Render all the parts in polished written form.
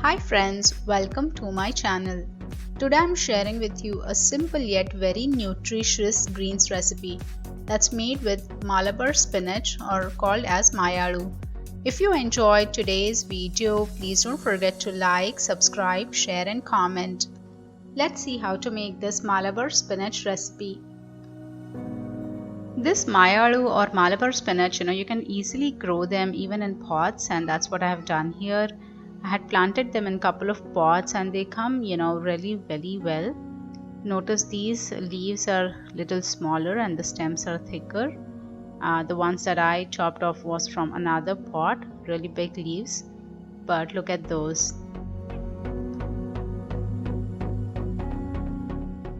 Hi friends, welcome to my channel. Today I'm sharing with you a simple yet very nutritious greens recipe that's made with Malabar spinach or called as Mayalu. If you enjoyed today's video, please don't forget to like, subscribe, share and comment. Let's see how to make this Malabar spinach recipe. This Mayalu or Malabar spinach, you can easily grow them even in pots, and that's what I have done here. I had planted them in a couple of pots and they come, really very well. Notice these leaves are little smaller and the stems are thicker. The ones that I chopped off was from another pot, really big leaves, but look at those.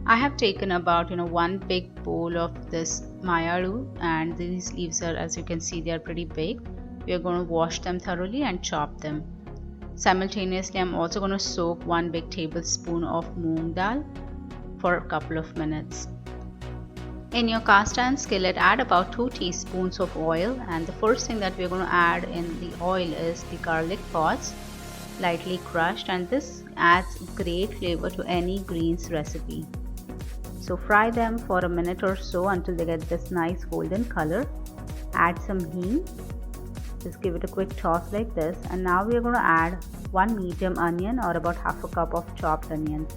I have taken about one big bowl of this Mayalu, and these leaves are, as you can see, they are pretty big. We are going to wash them thoroughly and chop them. Simultaneously, I'm also going to soak 1 big tablespoon of moong dal for a couple of minutes. In your cast iron skillet, add about 2 teaspoons of oil, and the first thing that we're going to add in the oil is the garlic pods, lightly crushed, and this adds great flavor to any greens recipe. So fry them for a minute or so until they get this nice golden color. Add some hing. Just give it a quick toss like this, and now we are going to add 1 medium onion or about half a cup of chopped onions.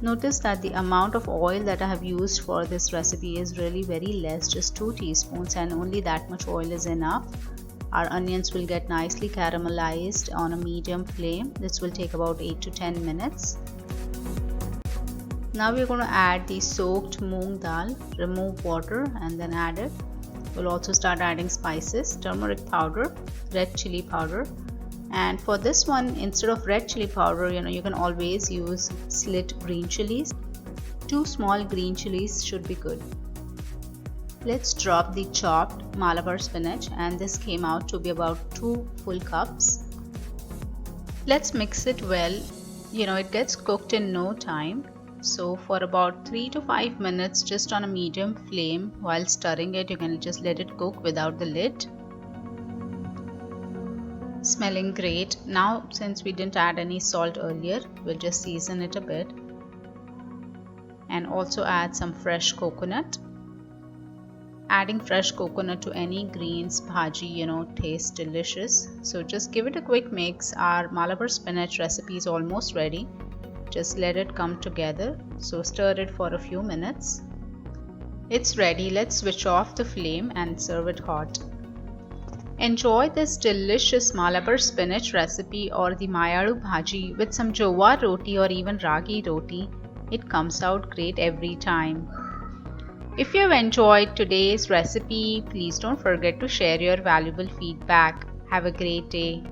Notice that the amount of oil that I have used for this recipe is really very less, just 2 teaspoons, and only that much oil is enough. Our onions will get nicely caramelized on a medium flame. This will take about 8 to 10 minutes. Now we are going to add the soaked moong dal, remove water and then add it. We'll also start adding spices, turmeric powder, red chili powder, and for this one, instead of red chili powder, you can always use slit green chilies. 2 small green chilies should be good. Let's drop the chopped Malabar spinach, and this came out to be about 2 full cups. Let's mix it well. It gets cooked in no time. So for about 3 to 5 minutes, just on a medium flame, while stirring it, you can just let it cook without the lid. Smelling great. Now, since we didn't add any salt earlier, we'll just season it a bit and also add some fresh coconut. Adding fresh coconut to any greens bhaji, tastes delicious. So just give it a quick mix. Our Malabar spinach recipe is almost ready. Just let it come together, so stir it for a few minutes. It's ready. Let's switch off the flame and serve it hot. Enjoy this delicious Malabar spinach recipe or the Mayalu Bhaji with some jowar roti or even ragi roti. It comes out great every time. If you have enjoyed today's recipe, please don't forget to share your valuable feedback. Have a great day.